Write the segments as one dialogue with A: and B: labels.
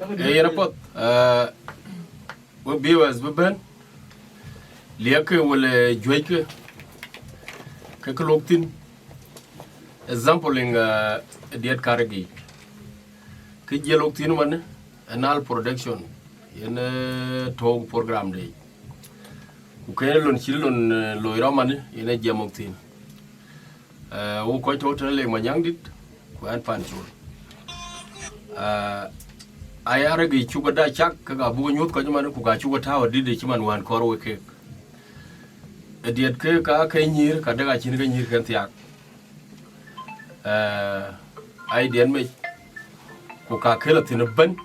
A: Yana pot viewers beben liake wala joyke ke koloktin exampling diet karagi ke jeloktin man anal production yana tog program day ku lon chilon loira man yana jamoktin wo ko total le manyangdit ku an panchul ayara gi chuga da chak ka bu nyut ko man ku ga chuga tawa dide chiman wan korwe ke ediet ke ka nyir ka daga chin ga nyir kan tiak ai den me ku ka kela tin ban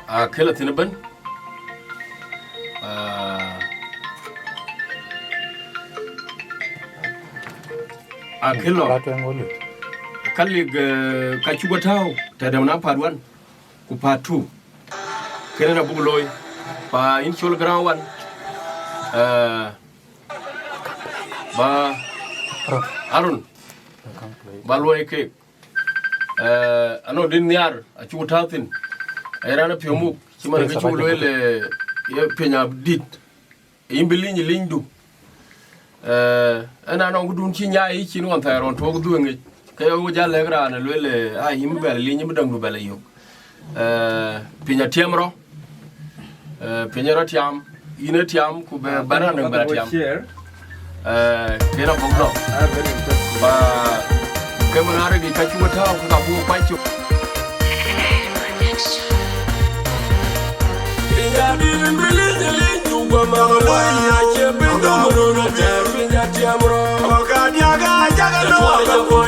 A: a kela tin ban a kelo kalli ka chuga taw ta da na parwan ku patu kene na buguloy pa in chol ground one ba arun balwoy ke ano din nyar a chuga tawtin ay rana piomu chimar ga chulo le ye penya dit imbilinyi lindu ana no gudun chi nyai chi no ta ron to gudu ngi kayo jalle grana lele a him bel linyi budang du bel yo pinya tiamro pinya rotiam ina tiam ku be barana be tiam kera bogdo ba kemara gi kachu ta ku ka bu pachu pinya din bilin lindu ba ma lo ya che bindo no te pinya tiamro ka dia ga jaga no ko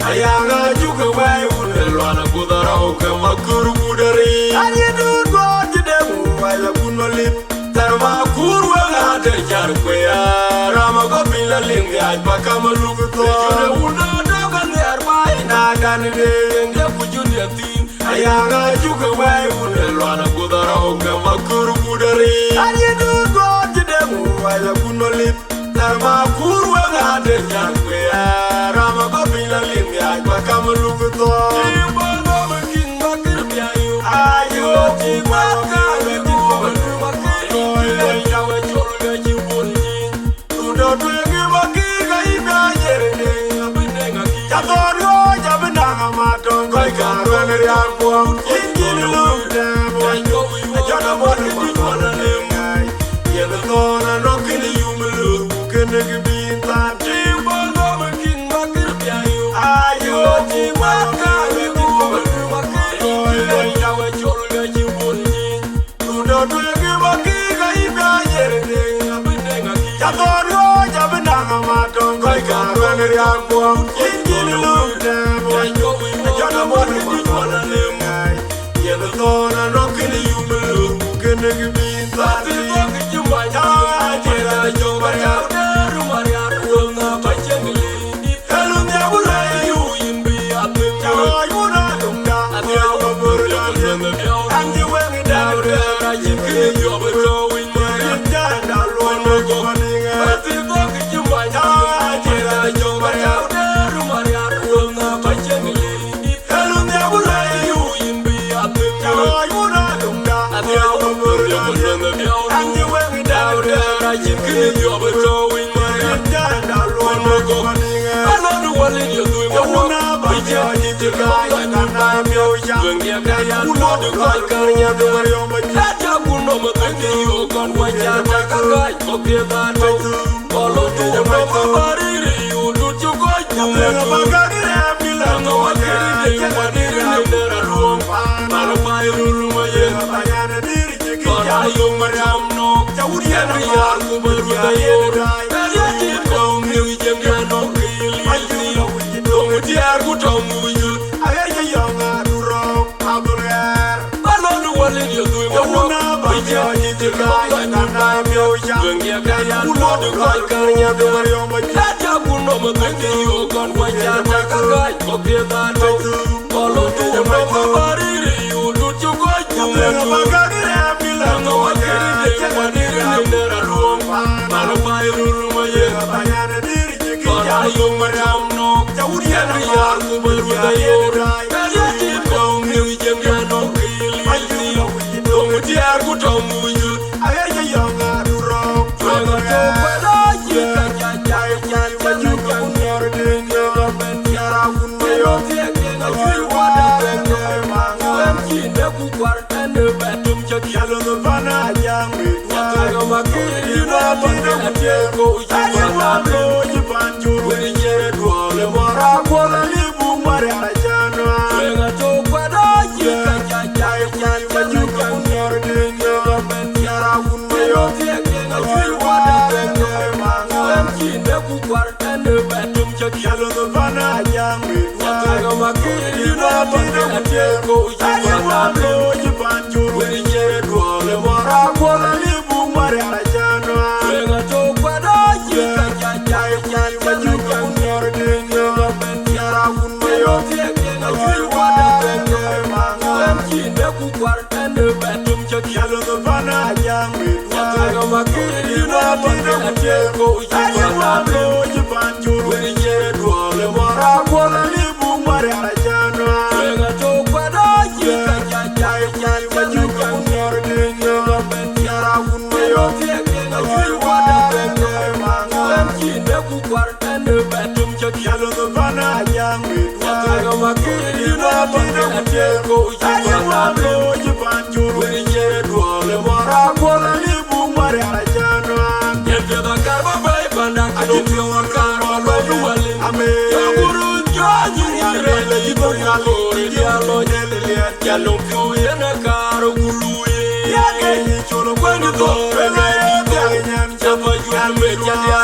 A: ayanga juga way ulwana kudarau ke makur budari ani dur god demu wala kunolip tarma kurwa ngade jar ko ya rama go bilaling ya pakamalu to una dogan yar bay na gan de nge kujun yatin ayanga juga way ulwana kudarau ke makur budari ani dur god demu wala kunolip tarma kurwa ngade jar ko ya rama go bilaling ya pakamalu to ibalo king bakir biayu ayo ti maka ti bodu makiro ya wa chulga ji bunji do do ngi bakir ga ina yerde abine ngaki ya torio ya bina ma ton koi ka ran ya ko ingin lu da mo ya na mo ni wala le ngai ya no na no kini yumlu kene gi ta ti balo king bakir biayu ayo ti maka ti bodu makiro ya wa chulga ji bunji do do ngi bakir ga ina yerde abine ngaki ya torio ya bina ma ton koi ka ran ya ko ingin lu da mo ya na mo ni wala le ngai ya no na no kini yumlu kene gi ta ti bodu jumba ya jera joba ya ru maria ru na pachengli helum ya bula yu imbi atin ya yuna dunga ya babura ya andi wengi da ra yiki yo bro win ma ya da lo no go ninga ti bodu jumba ya jera joba ya ru maria ru na pachengli helum ya bula yu imbi atin ya yuna dunga ya babura ya andi wengi da ra yiki yo bro win ma ya da lo no go ninga another one in your doing una ba ya ni te ga na na myo ya ya ga ya no de ka ya de yo ma ya ja kuno ma te yo kon wa ya ta ka ga ko ke da to bolo tu ma ba ri ri you do chu ko ya ba ga ri mi la no wa ke ya wa ni ri ni ra ru pa yar ku baru da yerai ya ti ko mi jem ya no kili dong ti yar ku to mu yu aya ya yonga duro abuler balon walin yo du mo na ba ya ni ti ka na na mi o ya ya ka ya no du ka ya do yo ma ya ja ku no ma ti yo kon wa ya ta ka ka ko ti ta to balon tu ma ba ri yu du chu ko ju ma ga ri mi la no wa ya ma ni ri ni ra ru ma lo ba ru ma ye ba ya na ni ri ki ya yo ma ram no ja u ri ya ku baru da yerai ya ti ko mi jem ya no kili dong ti yar ku to mu yu aya ya yonga duro ma ga to pa da ye ka ja ja ju ka nor de ne ga ben ya ra ku no yo ti ke ga ju wa da de ma ga ki ne ku kwar ta ne ba tum cha ki lo no va na ya mi ya ga ma ki na ti ne ti ko ju wa da ji ban ju ri je do le mo ra ko la li bu ma re ra ja no ga to pa da ye ka ja ju ka nor de ne ga ben ya ra ku no yo ti ke ga ju wa da de ma ga ki ne ku kwar ta ne ba tum cha ki lo no va na ya mi ya ga ma ki na ti ne ti ko ju wa da ji ban ju ri je do le mo ra ko la li bu ma re ra ja no ga to pa da ye ka ju ka nor de ne ga ben ya ra ku no yo ti ke ga ju wa da de ma ga ki ne ku kwar ta ne ba tum cha ki lo no va na ya mi ya ga ma ki na ti ne ti ko ju wa da ji ban ju ri je do le mo ra ko la li bu ma re ra ja no ga to pa da ye ka ju ka nor de ne ga ben ya ra ku no yo ti ke ga ju wa da de ma ga ki ne ku kwar ta ne ba tum cha ki lo no va na ya mi ya ga ma ki na ti ne ti ko ju wa da ji ban ju ri je do le mo ra ko la li bu ma re ra ja no ye te da kar ba bai banda ka do fi wa kar wa lo du wale ame ya guru jo ji re le ji bo ya lo ri ya lo je le ya lo fi ye na kar gulu ye ya ke ni cholo kwa ni to re le ya nyan ja ba ju me ja ya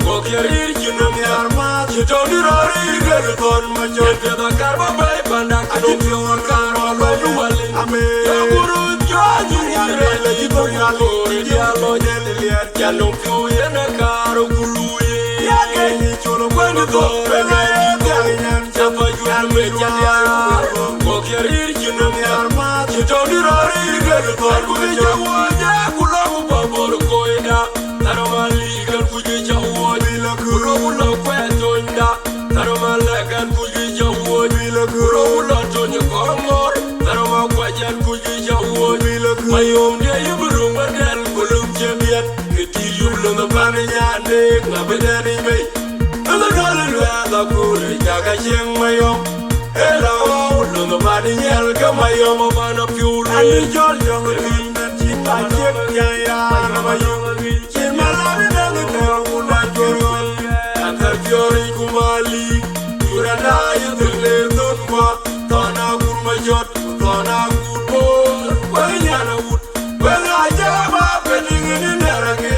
A: ko ke ri ji no mi arma ji to ni ro ri ge ton ma jo te da kar ba bai banda ka do fi wa kar wa lo du wale ame ya guru jo ji re le ji bo ya lo ri ya lo je le ya lo fi ye na kar gulu ye ya ke ni cholo kwa ni to re le ya nyan ja ba ju me ja ya ko ke ri ji no mi arma ji to ni ro ri ge ton ku ja wa ja ku lo ba bor ko ida taro mali gan ku ji ja wo bi la ku ro lo kwa to nda taro mala gan ku ji ja wo bi la ku ro lo to ni ko mor taro ma kwa ja ku ji ja wo bi la ku mayom de yubru ma dal ku lu je biet ke ti yu lo na ba ni ya de na be de ni be na ga lu da ku ri ja ga chen mayom hello lo na ba ni yel ga mayom ba na piu ani jol yo ngi na ji ta je ya ya na mayom ji ma la ni na ga ku na joro anta fiori ku mali yura na yu le don ma ta na ku ma jot ta na ku bo wa nya na wut wa na ja ba pe ni ni na ra ge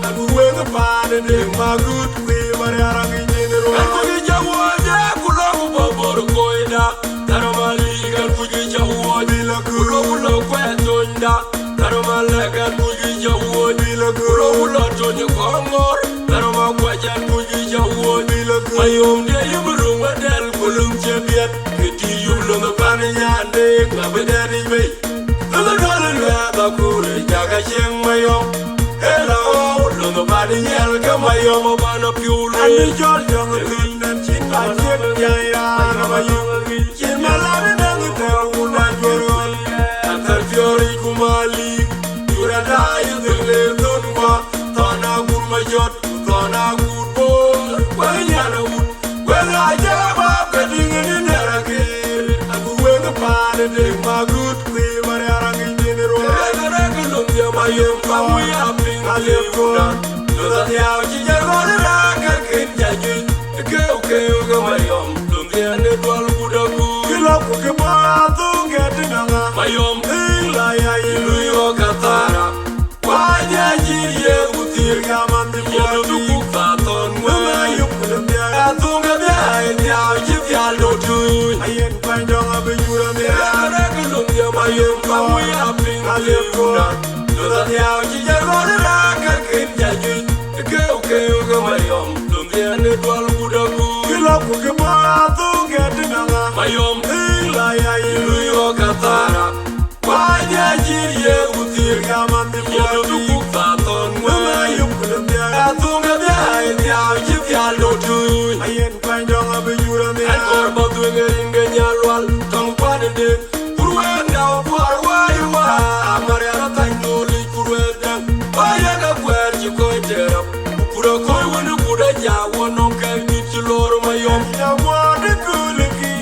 A: aku we ga pa de ma gut we ma ra ngi ni ro aku ni ja wo ja ku lo bo bor ko ida taro mali gan ku ji ja wo di la ku lo kwa to nda taro mala gan ku ji ja wo di la ku lo to ni ko ngor taro ma kwa ja ku ji ja wo di la ku ayom de yubru ma dal ku lum je biet ke ti yu lo ma pa ni ya de na be de ni be na ga lu da ku ri ja ga chen mayom hello lo ma pa ni yel ga mayom ba na piu lu ani jol yo ngi na chi ta je ya ya na mayom chi ma la ni na ngi te u na joro anta fiori ku mali yura da yu le don ma ta na ku ma jot ta na ku bo wa nya na wut wa na ja ba pe ni ni na ra ge aku we ga pa de ma gut we ma ra ngi ni ro ra ga lo mi ma yem pa we a ping a le ko lo da ya ji ja ro ra ga kin ja ji ke ga ma yom lo mi ne do al bu da ku ki lo ku ke ma tu ge ti na ma yom la ya yi lu yo ka ta ra wa ja ji tu ayen pandong abijura me ara kulum ya mayum kamu ya ping alefuna doda yao jijago ra karkin jaju ke mayom dum ya ne dwal budagu kilo ku ke ba tu gedinga mayom la ya yo katara wanya jiriye utir gamam ya du ku faton mayum kulum ya tu ya ya lo tu ayen pandong abijura me ar ba tu ngeringa nyalwal tong padde kurwenda parwa yuwa amare ratango li kurwenda aya ga kwerji ko terap kuro koy wonu kuda jawo non kay nit lor mayom ya wade kuliki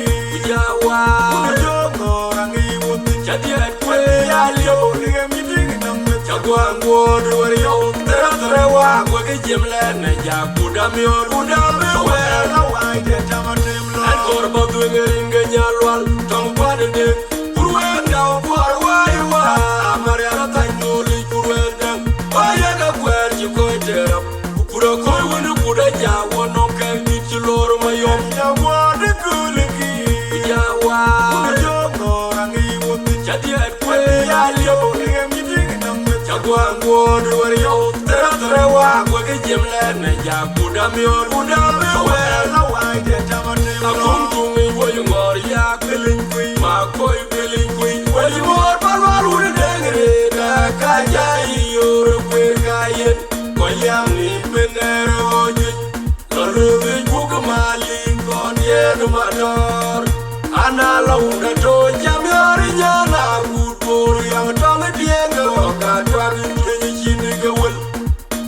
A: ya wa jogo rangi woti chadiya kwe ya liyo liga miting nam chagwa ngod war yo tere wa ko ge jemle na ja kuda mi we la wa de tamatem lo an kor ba du ngeringa nyalwal tong padde kurwenda parwa yuwa amare ratango li kurwenda aya ga kwerji ko terap kuro koy wonu kuda jawo non kay nit lor mayom ya wade kuliki ya wa jogo rangi woti chadiya kwe ya liyo liga miting nam chagwa ngod war yo tere wa ko ge jemle na ja kuda mi we la wa de tamatem akum tumi woy ngor ya kelin kui ma koy kelin kui woy mor parwal ur dengre da ka jai yor kwe kayen ko yam ni menero ju lorbe bug mali kon yen mador ana launa to jam yor nyana gutur yang tong dienga ka twar ni chini gawel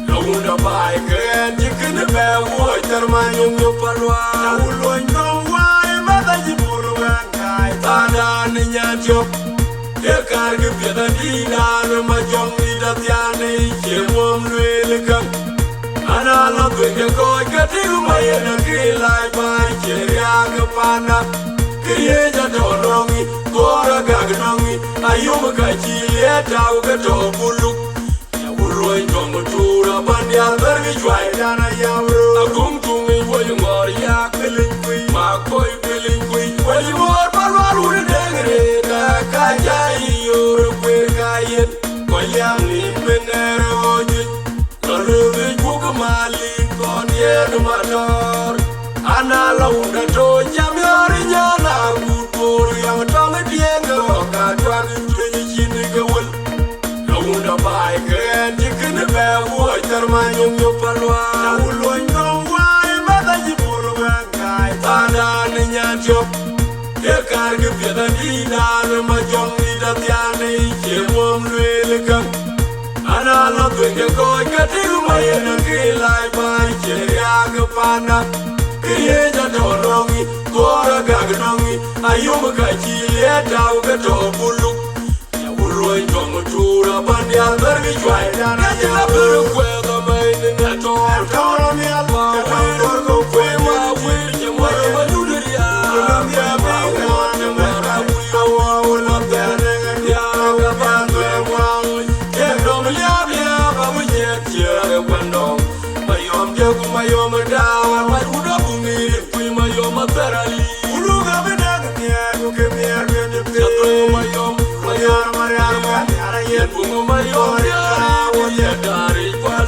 A: launa bai ken jikin be wo termanyum yo palwa ulon no wai mata jiburu kai tana ni nyanjo e kar ge peda dina ma jong ni da tiane che mom lwel kan ana la ge ko ke ti mai na ki lai bai che ya ge pana kriye ja to nongi gora ga nongi ayum ga chi le tau ge to bulu ya uloi jong tura bandia bergi chwai dana ya bro agum tungi wo ngor ya kelin kui ma koi kelin kui wo mor parwal ur dengre da ka jai yor kwe kayen ko yam ni menero ju lorbe bug mali kon yen mador ana launa to jam yor nyana gutur yang tong dienga ka twar ni chini gawel launa bai ken jikin be wo termanyum yo palwa ulon no wai mata jiburu kai tana ni nyanjo e kar ge peda dina ma jong ni da tiane che mom lwel kan ana la ge ko ke ti mai na ki lai bai che ya ge pana kriye ja to nongi gora ga nongi ayum ga chi le tau ge to bulu ya uloi jong tura bandia bergi chwai dana ya buru kwe da mai ni na to koro mi alma kor ko kwe ma kwe che mo ma duria ya ma wa ne ma ra bu yo wa da ne ya ga ban de wa ye dom ya ba mu ye che kwendo mayom je ku mayom da wa u do bu mi ku mayom terali ulu ga be da ne ku ke mi ar be de pe mayom Mariam, Mariam, Mariam, Mariam, Mariam, Mariam, Mariam, Mariam, Mariam, Mariam,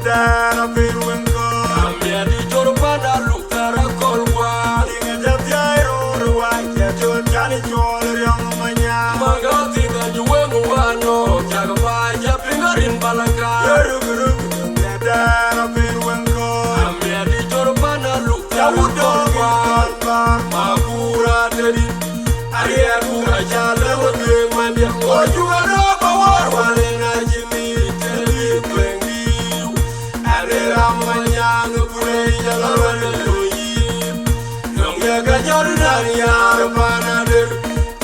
A: Dara pin wenko amia di jorpana lukara kolwa dinga jatiairo ruwa jajon jani chol ryong manya magati da juwengu wano jagba japingarin balaka Dara pin wenko amia di jorpana lukara kolwa magura dedi ariya kura jale wege manya ojuara bawar walena jimi teli twengi Ramanyang purei jalawan loyi Nongya kajar dari yar panader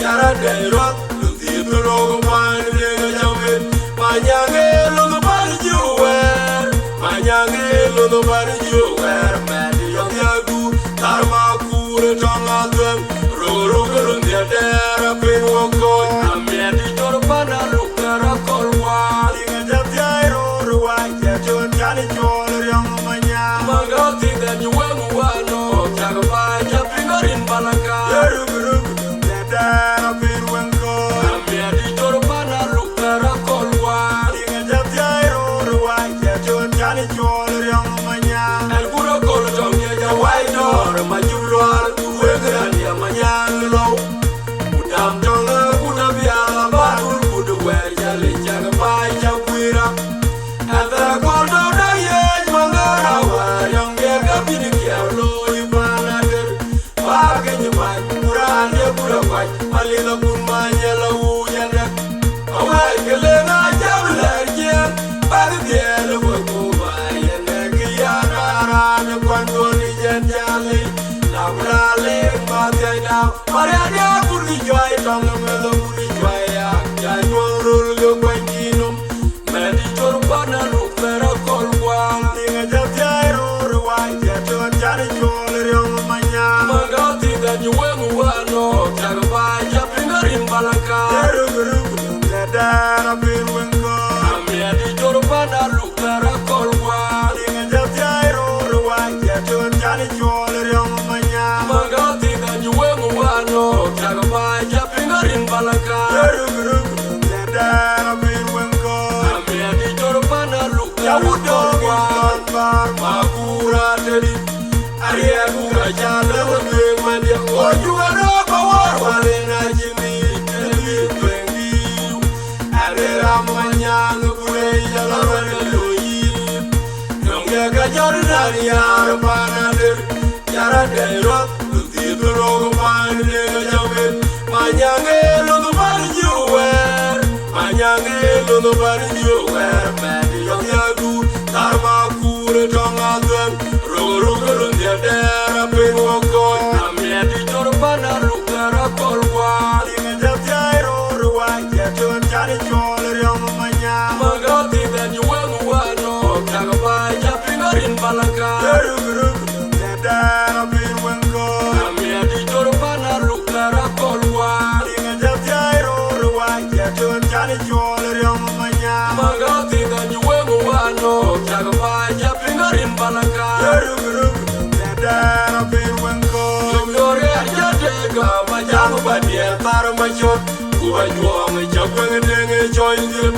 A: Jara daerot luti tulog pan dega jamin Manyange lulu barjuwer Manyange lulu barjuwer Medi yang yagu Tarma kure tongadwem Ruru gerun dia dera pin wongkoy Amya di jorpana lukara kolwa Dinga jatiai ruru wajah Jon jani chol Magati dan juwengu wano Jagba japingarin balaka Dara pin wenko Amya di jorpana lukara kolwa Dinga jatiai ruru wajah Jon jani chol ryong manya El kura kol jom ya jawai dor Majulwar kuwe gran ya manyang low Udam jonga kuna biala barul kudu wer jali Jagba japwira Antara kol do da yej mangara Yang biarkan bini kiau loy panader Pakai nyebat Quran dia pura kuat Malila pun manyalau yandak Awal kelena jam lerjian Bagi dia lewa kubay Yandak kianaran Kuantuan di janjali Labralik bagai dao Mariana pun dijuai Tolong melau pun dijuai Jangan murul ke kuan kinum Medi corbana lukera kolwang Tinga jatiai ruru wajah Jon jani chol ryong manya Magati dan juwengu wano Jagba japingarin balaka Dara pin wenko Amya di corbana lukera kolwang Tinga jatiai ruru wajah Jon jani chol ryong manya Magati dan juwengu wano Jagba japingarin balaka Dara pin wenko Amya di corbana lukera kolwang Magura dedi Ariya kura jale wege manya Ojuara bawar walena jimi Teli twengi Ari ramanyang purei jalawan loyi Nongya kajar dari yar panader Jara daerot luti tulog pan dega jamin Manyange lulu barjuwer Manyange lulu barjuwer Medi yang yagu Tarma kure tongadwen Ruru gerun dia dera pin wongkoy Amya di jorpana lukara kolwa Dinga jatiai ruru wajah Jon jani chol ryong manya Magati dan juwengu wano Jagba japingarin balaka Dara pin wongko Amya di jorpana lukara kolwa Dinga jatiai ruru wajah Jon jani chol ryong manya Magati dan juwengu wano Jagba japingarin balaka Dara pin wenko Yore aja dega Majamu badia tar machot Kuwa juang Chapeng denge joindir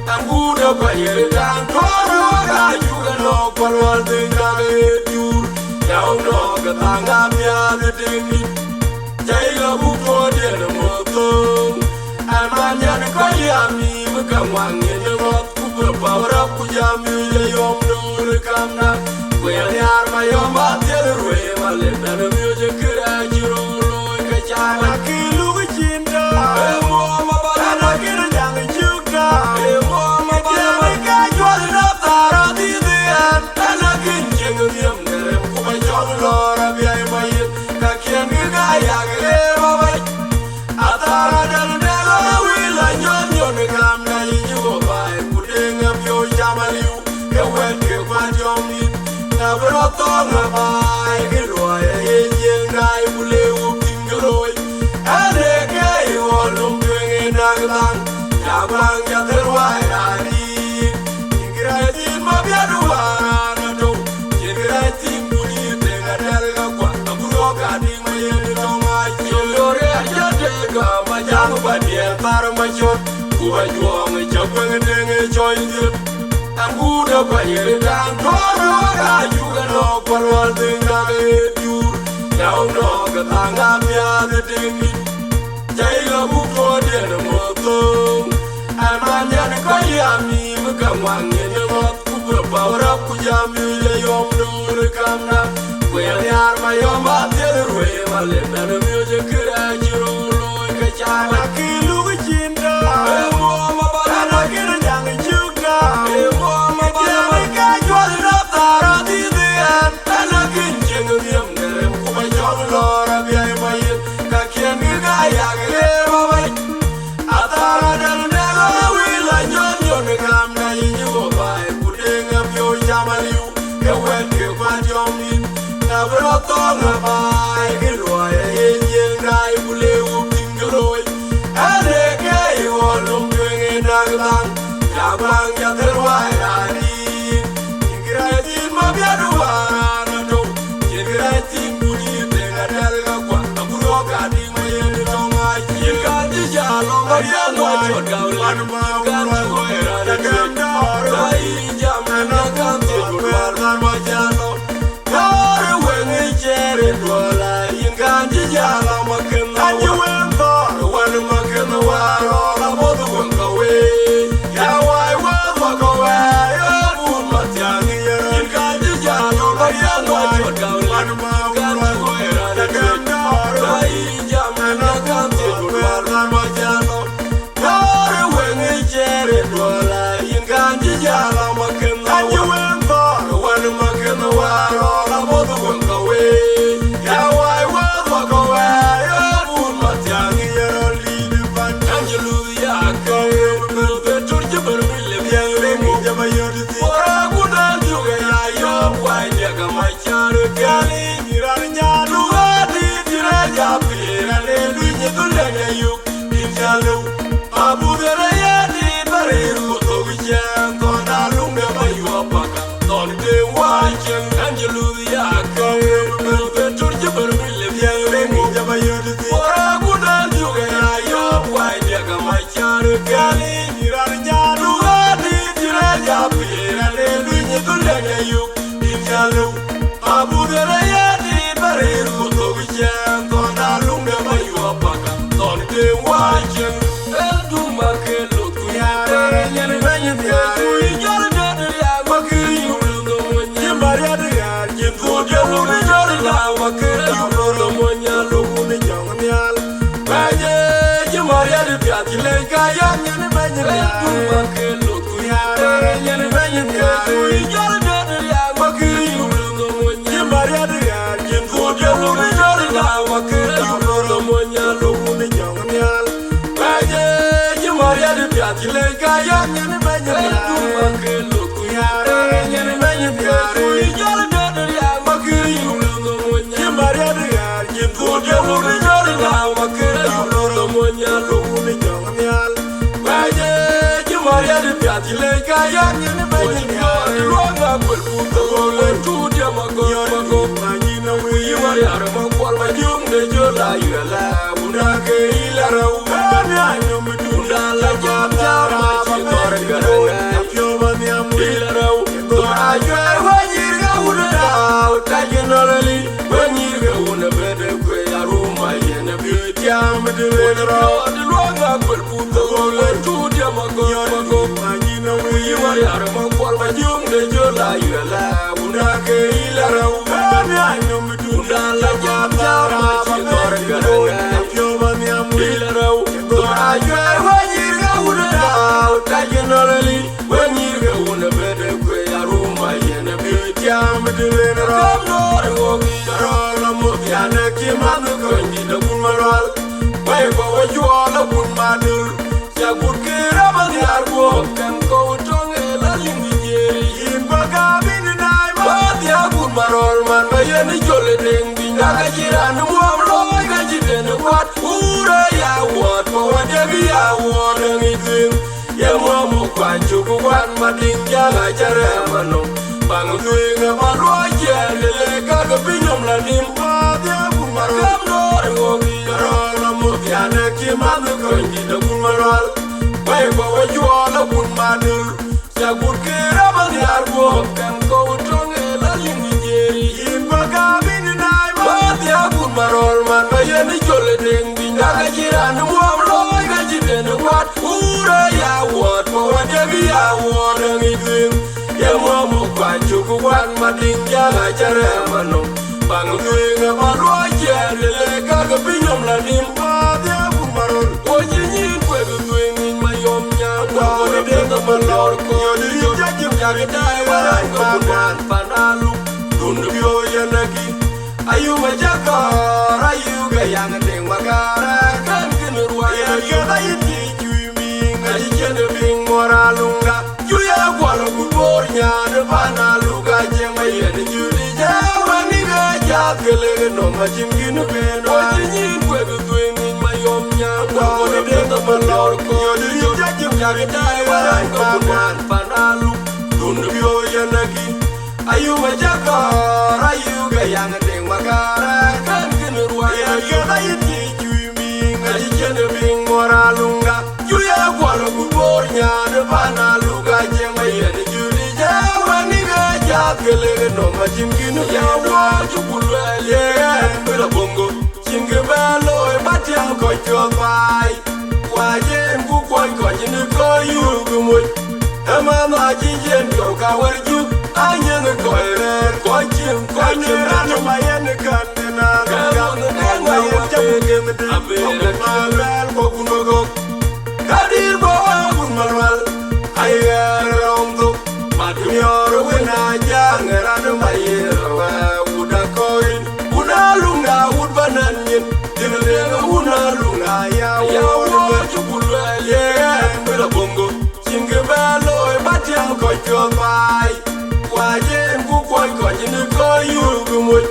A: Tangguda bayir Dan koro Kajuga no Palwal tinggal etur Jauh no Ketangga biada dengit Jaiga buko dia nemotong Almanya ni koyami Mekamwangi nyemot Kuberpawara kujami Jayom no rekamna Kuyan yar mayom batil Rwe malik dan music kira jiro loy kacana Kilu kecinta Emo mabala nakir jangan juga Emo mabala kajual daftar titian Anak kencing diam ngerem Kubacol lora biaya bayin Kakian gegaya gelema baik Atara dan dela wilan nyon Nekam dari juga baik Kudengap yo jamaliu Kewet kewat jomit Nabroto ngabai Keluaya yenjeng rai Buleu tinggaloi Adeke iwolum Dwengen naglang Jabang jaterwai rani Jingiratin mabiadu waranato Jingiratin budi Tengah dalga kwa Aburo gading mayen Tongai Yore aja dega Majamu badia Tar machot Kuwa juang Chapeng denge joindir Guda Payre Tan Tora, you can know for one thing I do. Now, no, the Tanga, the Demi, Jaya Buko, the Moto, and Manyan Koyami, Mukaman, in the Motu, Power up Kujami, the Yom do the Kamna, where they are my own the way, my lip and the music, you Kachana, Kilu, Jinda, and I get a young Juga. Ya burkira bang yar go kan ko tonge la lingeri in ba ga bin nai ba ya gun marol man ma yen jole ding bin da ga jiran mo lo ga jiden wat ura ya wat mo de bi ya wat ngi dim ya mo kwa chu ku wan ma ding ya ga jare mano bang ring ma ro je le ga ga binom la nim ba ya gun marol o jin kwe gu ma yom nya wa de ga ma lor ko Dai waran kabunan panalu Dundu yo yanagi Ayu majakar Ayu gayang deng magara Kan kinurwa ya kena iti Cui Ngaji jende bing moralunga Juya gwala gubornya De panalu gajeng Mayene juli jawa Niga jakele No majim ginu beno Wajinyin kwe gutuing Mayomnya Wawone deng malor ko Yodi jajim jari dai waran kabunan panalu Dundu yo yanagi Ayu majakar Ayu gayang deng magara Kan kinurwa ya kena iti Cui Ngaji jende bing moralunga Juya gwala gubornya De panalu gajeng Mayene juli jawa Niga jakele No majim ginu ya waju kulwele Yen bila bongo Chinge belo e batiang ko chopai Wajen ku koi ko jini ko yugu mui Mama jijen ko kawarju Anyen ko rer ko chim ko nirano mayen kandena Kama yen jamu gemde Abele malwel ko kunogok Kadir bawa kun malwal Ayer romdu Matum yor wina jangerano mayer Uda koin Una lunga ud bananyin Dinlega una lunga ya wad Chukulwele Bila bongo Chinge belo e batiang ko chopai Wajen ku koi ko jini ko yugu mui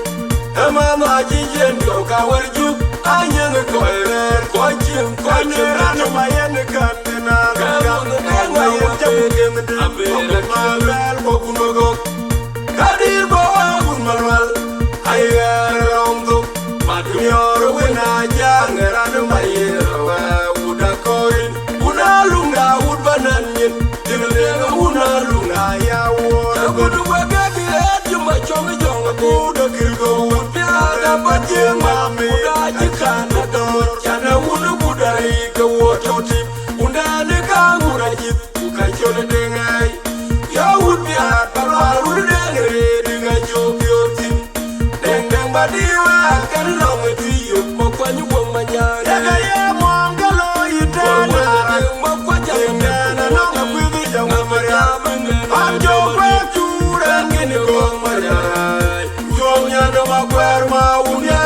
A: Mama jijen ko kawarju Anyen ko rer ko chim ko nirano mayen kandena Kama yen jamu gemde Abele malwel ko kunogok Kadir bawa kun malwal Ayer romdu Matum yor wina jangerano mayer Uda koin Una lunga ud bananyin Dinlega una lunga ya wad Kudu wagagi juma chonga jonga Kuda kirgo ud Piada bajing mami Uda jikana damur Chana unu budari ke woto tip Unda neka ngura jip Uka chole dengai Ya ud piad Parwal udu dengere Dinga jokyo tip Deng badiwa Kan longa tiyo Mokwanyu wong manyari Yaga ye mong galo yitana Ingana nonga kwidhi jonga mariam Amjo kwe chura ngini gong mariam Jom nyando makwer maunye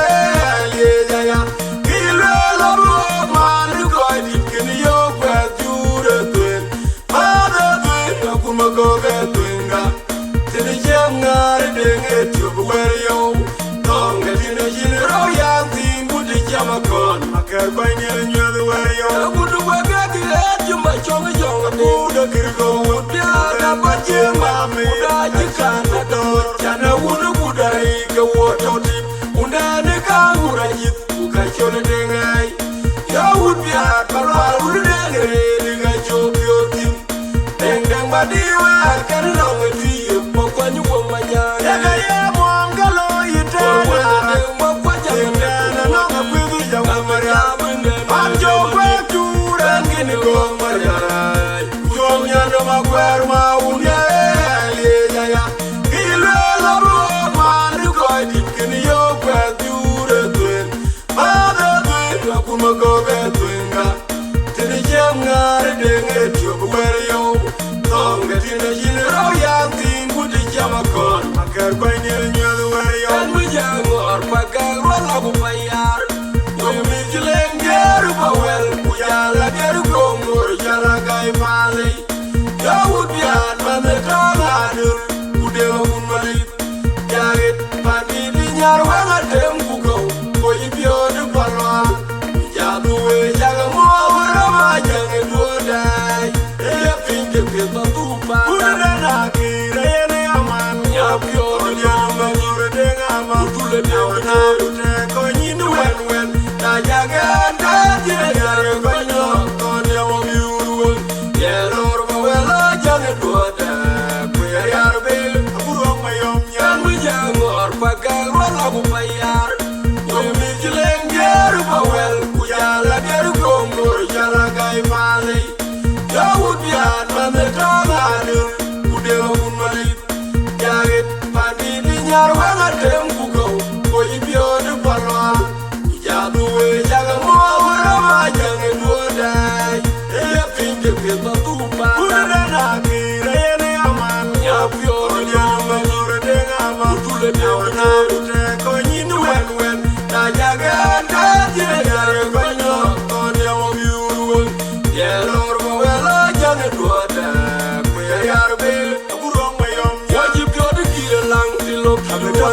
A: Liejaya Kilwe labo mani koi ditkini yo kwe chura tuen Mada tuen Nakuma koge tuenga Tini jem ngari denge tubu kwer yo Tonga tine jine rau yang tingu di jamakon Maker koi nyele nyele wer yo Kudu wagagi juma chonga jonga Uda kirgo ud Piada bajing mami Uda jikana dor Chana unu budari ke woto tip Unda neka ngura jip Uka chole dengai Ya ud piad Parwal udu dengere Dinga jokyo tip Deng badiwa Kan longa tiyo Mokwanyu wong manyari Yaga ye mong galo yitana Ingana nonga kwidhi jonga mariam Amjo kwe chura ngini gong mariam Jom nyando makwer maunye Liejaya Kilwe labo mani koi ditkini yo kwe chura tuen Mada tuen Nakuma koge tuenga Tini jem ngari denge tubu kwer yo Tonga tine jine rau yang tingu di jamakon Maker koi nyele nyele wer yo Kan mujangor pagar wala kupayar Wemi jileng geru bawel Ujala geru gomur jara gai pali Ya udian mame kaladur Udewa un malip Jagit pandi di nyar wanga dem kuko Koyi pio de palwa Jadu we jaga mo Rama jange duodai le na te ko nyin wen na jagan ka je yare ko no on ya mo biu ye lor mo wela jang duota ku yar be burong mayom wajib yo de kire lang ti lo ki wa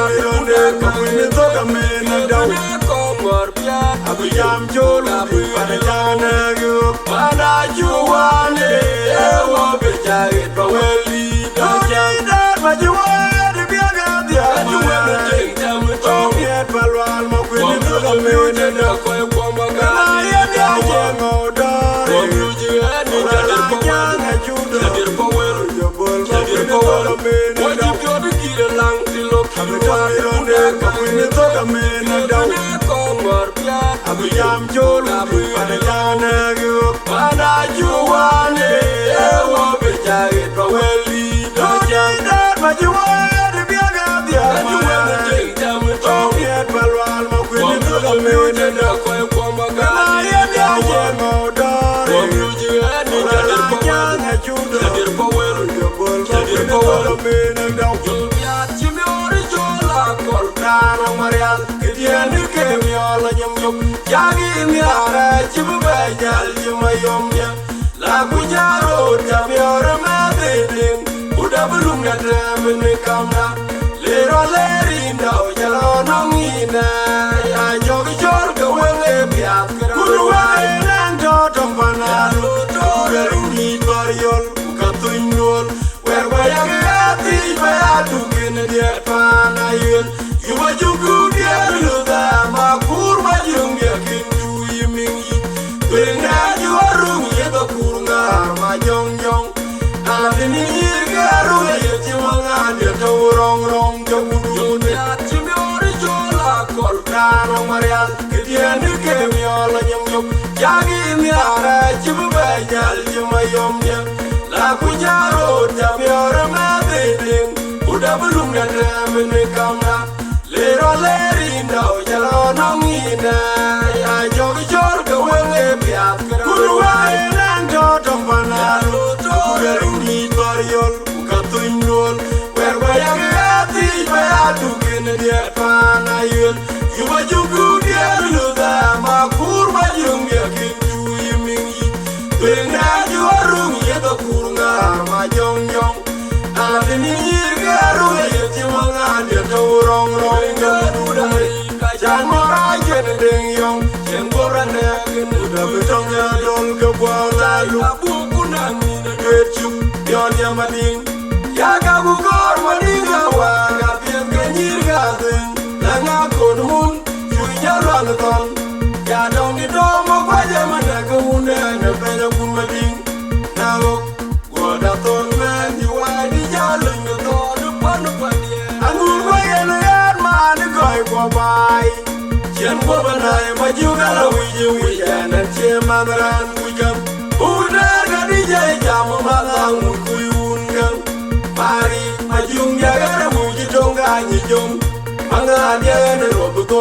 A: de ko ni to ka me na daw ko mor pya abu jam jol abu pana jana gu pana juwane e wo be jare to weli do jang ma juwane de bi ga dia juwane jeng jam to yet balwal mo ku ni to ka me na ko ko ma ga ya ya je mo do ko mu ji ani ja de ko ja ju de ko wel jo bol ma ku ni to ka me na wajib yo de kire lang ti lo ki wa de ko ni to ka me na daw ko mor pya abu jam jol abu pana jana gu pana juwane e wo be jare to weli do jang ma juwane de bi ga dia juwane jeng jam to yet balwal mo ku ni to ka me na ko ko ma ga ya ya je mo do ko mu ji ani ja de ko ju de ko wel jo bol ma ku ni to ka me na daw ya chi mi ori jola kol kana marial ke dien ke mi ala nyam nyam ya gi mi ara chi bu ba jal ji ma yom ya la ku jaro ta mi ora ma de din uda bulum na de mi kamna le ro le ri ndao ya lo no mi na ya jo gi jor ko wele bia ku wa nan do tom bana lo to ru ni toriol ka tuinol wer wa ya ga ti ba du kin de pa na yel yu ma ju ku de lu da ma kur ma jung ya kin tu yiming yi bringa ju ru ye do kur nga ma jong jong a de ni ga ru ye ji ma nga de to rong rong jo du de ti mi ori jo la kol na no marial ke de ni ke mi ala nyam nyam ya gi mi ara ji bu ba jal ji ma yom ya la ku jaro ta mi ora ma de din uda bulum na de mi kamna le ro le ri ndao ya lo no mi na ya jo gi jor ko wele bia ku wa nan do tom bana lo to ru ni toriol ka tuinol wer wa ya ga ti ba du kin de pa na yel yu ma ju ku de lu da ma kur ma jung ya kin tu yiming yi bringa ju ru ye do kur nga ma jong jong a de ni ga ru ye ji ma nga de to rong rong ga du da ka jan mo ra je de ding yong chen bo ra ne kin da be tong ya dol ga bwa la lu bu ku na mi na de chu yon ya ma ding ya ga bu gor ma ding ga wa ga pien ga nyir ga ding la nga ko mun chu ya la na ton ya dong ni do mo kwa je ma na ga un ne na pe na kun ma ding na go go da ton me ni wa di ja lu ni to du pa no pa ni angur wa ye na yat ma ni goi ko bai chen ko ba na ma ju ga la wi ya na che ma ran ku jam u na ga di je ja mo ma la un ku yun gang mari ma jung ya ga na mu ji tong ga ni jong anga dia na ro bu to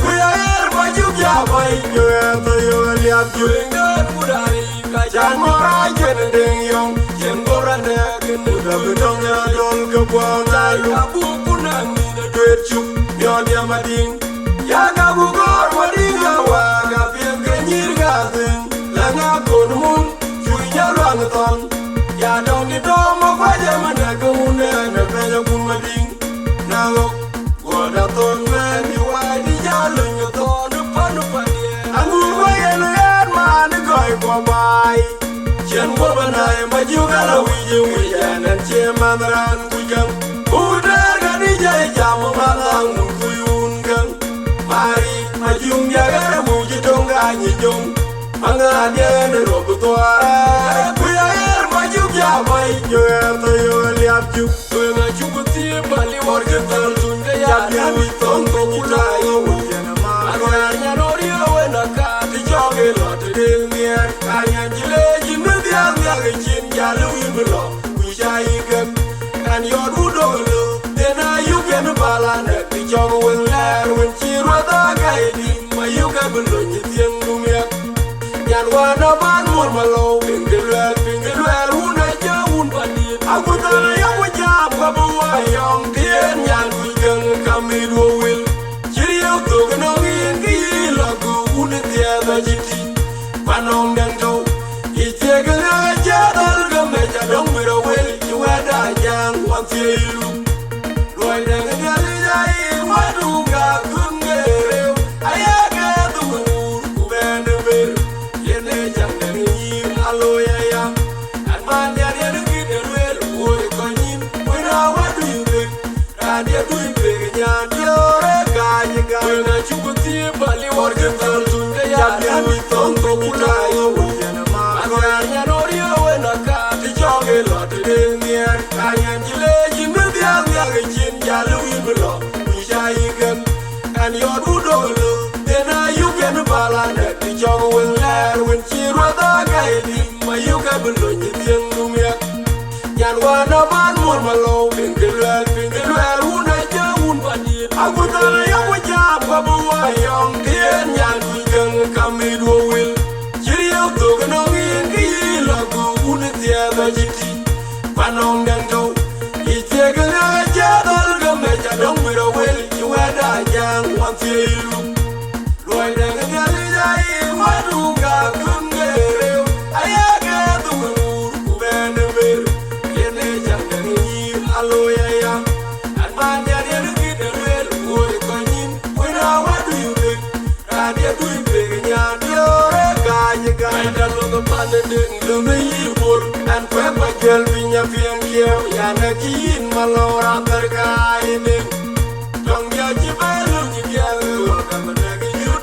A: ku ya er ma ju ya bai ju to yo liap ju ga ku da ri ka jan mo ra chen ding yong chen ko ra na kin da bu tong ya dol ga bwa na lu bu ku na mi na twet chu yo dia ma ding ya ga bu gor ma ding ga wa ga pien ga nyir ga ding la nga ko mun chu ya lo ang ton ya dong ni do mo kwa je ma na ga un ne na pe ja kun ma ding na go go da ton me ni wa di ja lu ni to no pa ni angu wa ye no yat ma ni goi ko bai chen ko ba na ma ju ga la wi ya na che ma ran ku jam u da ga di ja ja mo ma la un ku yun gang mari ma jung ya ga na mu ji tong ga ni jong anga dia na ro bu to ku ya er ma ju ya bai ju to yo liap ju to na chu ku ti ba li wor ga tal tun ga ya ya wi tong ko ku la yo ya na ma ga nya no ri we na ka ti jo ge lo te ding mier ka nya ji le ji me dia ya ga chin ya lu wi bu lo ku ja yi ga kan yo du do lu de na yu ge na ba la na ti jo go wen la wen chi ro da ga di ma yu ga bu lo ni tien du mi yan wa na ban mur ma lo pingil wel un na ja un pa ni aku ta ya wa ja ba bu wa yong tien yan me do will. Chirio to no in the logo, wouldn't the other GT. Panom Danto, it's a good job, don't make a don't be a will. You had a young one for you. Lloyd and the guy, what do God couldn't get it? I got the moon, who ran the bill. Yen a young and a lawyer. And man, the other kid, the real boy, going in. What do you think? And you're doing big, and you're a guy. You got you could see a valley working for today. I'm with Uncle Pulayo. I know you when I got the jog a lot in the air. I am delaying with the other chin, Yalu below. Which I can, and your good old then you can balance the jog will learn when she rather guide my yoga below you can me. Yan wana man more malo, Pinkelwell, who I don't want it. I would not have a job, Babu, young dear, Yan, we can come in who will. Chirio to no in the logo, who is the other GT. Panom Danto, it's a good job, I don't be a will. You had a young one for you. Lloyd and the guy, what do God couldn't get it? I got the moon, who ran the bill. Aloya, and man, the other kid, the real boy, going in. What do you think? And you're doing big, and you're a guy. You got a lot of bandit, the evil, and Pepper Girl, Pina Fianco, Yanaki, Malora, the guy. Don't get you by looking together, come and make you,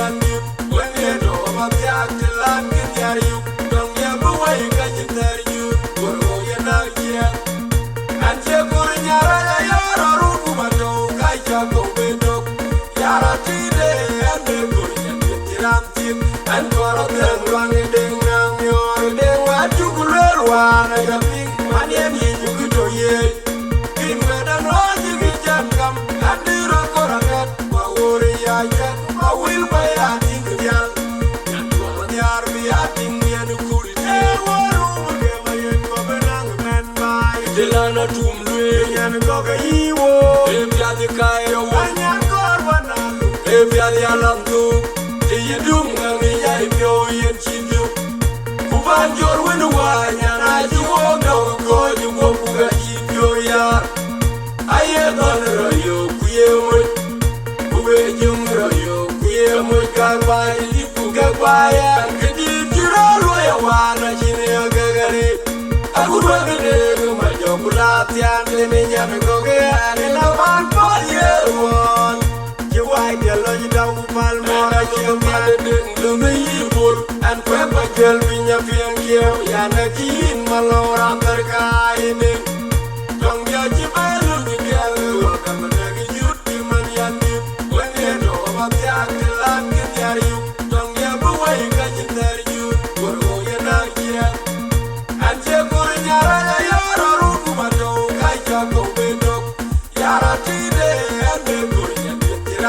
A: and you, when you know about the active land, can you? Don't get away, got you there, you, you're not here. And you're going yara rukumato, Kaija Gobedo, Yara Tide, and they're going and get it and for a third one, you're then what you could learn one. I think money and you could do it. In where the noise you can come and do a coronet, but worry, I will buy a thing to yell. And for the army, I think we are the cool. Delana tumlwe yan goga yiwo ebya de kayo wanyan korwana ebya de alandu de yedum ngi ya ebyo yen chidu kubanjor wenu wanya na jiwo go go jiwo kuga yibyo ya aye don royo kuyemo kube jum royo kuyemo kagba li kuga kwaya kidi jiro roya wana jine gagare agudwa gede Kulatian, Lemian, Gogan, and a man for you. You white yellow, you don't palm, you mad, the evil, and Pepper Girl, Pina Fianco, Yanaki, Malora, the guy. Don't get you by looking together, come and make you, and you, when you know about the active land, can you? Don't get away, got you there, you, you're not here. And you're going to Yara Tide, and they're going and get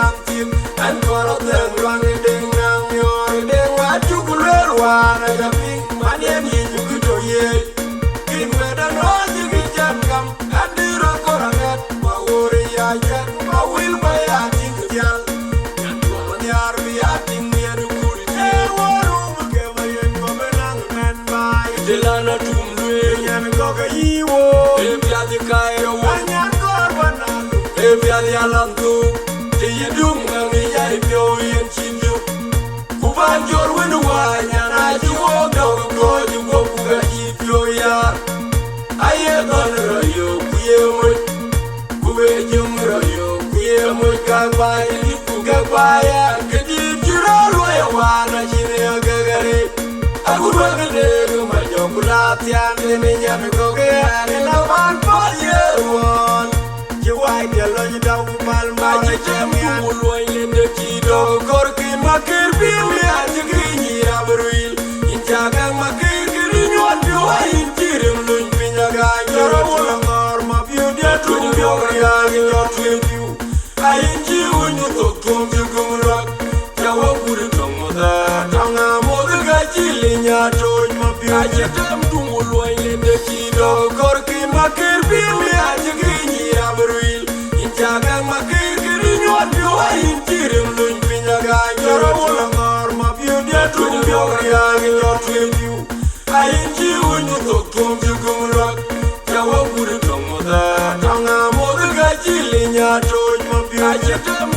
A: and for a third one, you're then what you could learn one. I think money and you could do it. In where the noise you can come and do a coronet, but worry, I get, I will buy a thing to yell. And for the army, I think we are the cool. Delana tumlwe yan goga yiwo ebya de kayo wanyan korwana ebya de alandu de yedum ngi ya ebyo yen chidu kubanjor wenu wanya na jiwo go jiwo kuga yibyo ya aye don royo kuyemo kube jum royo kuyemo kagba li kuga kwaya kedi jiro roya wana jine gagare agudwa gede Kulatian, Lemian, Gogan, and a man for you. You white yellow, you don't palm, you tell me I'm in the Kido, Gorkin, Makirby, and the Green Abril. In Jagan, Makirby, you want to wine, Tirim, Lumpinaga, you're a woman, or my beauty, to your tribute. I ain't you when you talk to you, go rock. Jawa put it on the tongue, Moga chilling your joy. I just am to Mulway in the Kido, Gorky Makir, Billy, and the Green Abril. In Jagan Makir. Ayin tirim luñ pinya ga nyoro wala ngor ma biu dia tum biu ya gi nyor twim biu. Ayin ji wuni tok tum biu gumlok. Jawa guri tongo da tanga modu ga jili nya toj ma biu.